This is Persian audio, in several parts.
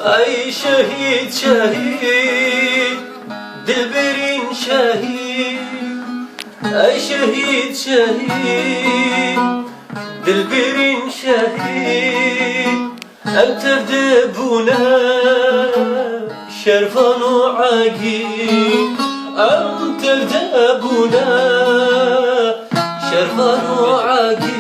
ای شهید شهید دلبرین شهید ای شهید شهید دلبرین شهید ام تردبونا شرفان وعاقين ام تردبونا شرفان وعاقين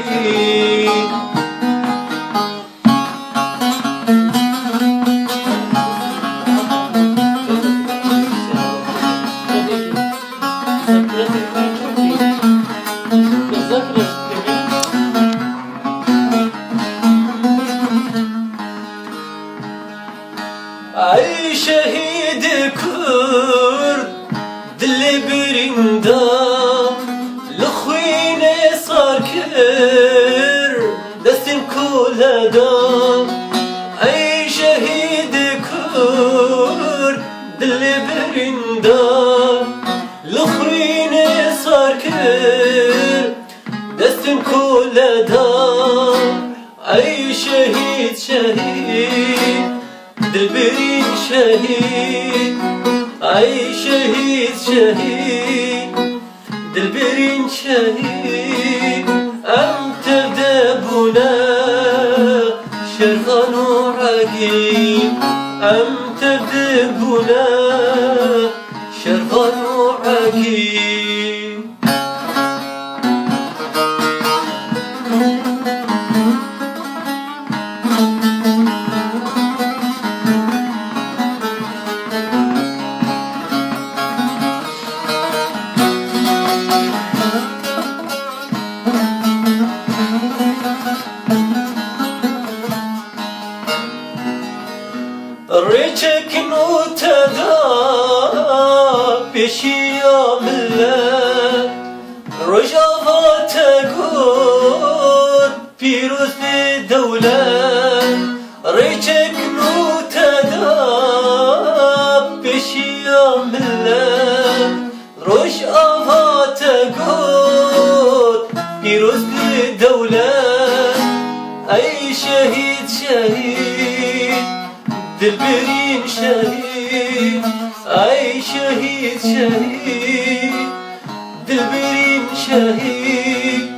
ای شهید کرد دل بریندا لخوین صار کر دستم کولدا ای شهید کرد دل بریندا لخوین صار کر دستم کولدا ای شهید شهید دلبرین شهید ای شهید شهید دلبرین شهید ام تردبونا شرفان وعاقين ام تردبونا شرفان وعاقين ريتك نوتدا بشيا ملا رجافا تقول بيروز دولة ريتك نوتدا بشيا ملا رجافا تقول بيروز دولة أي شهيد شهيد دلبرین شهید ای شهید شهید دلبرین شهید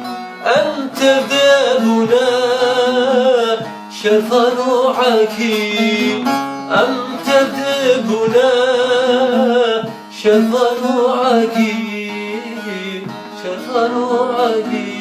ام تردبونا شرفان وعاقين ام تردبونا شرفان وعاقين شرفان وعاقين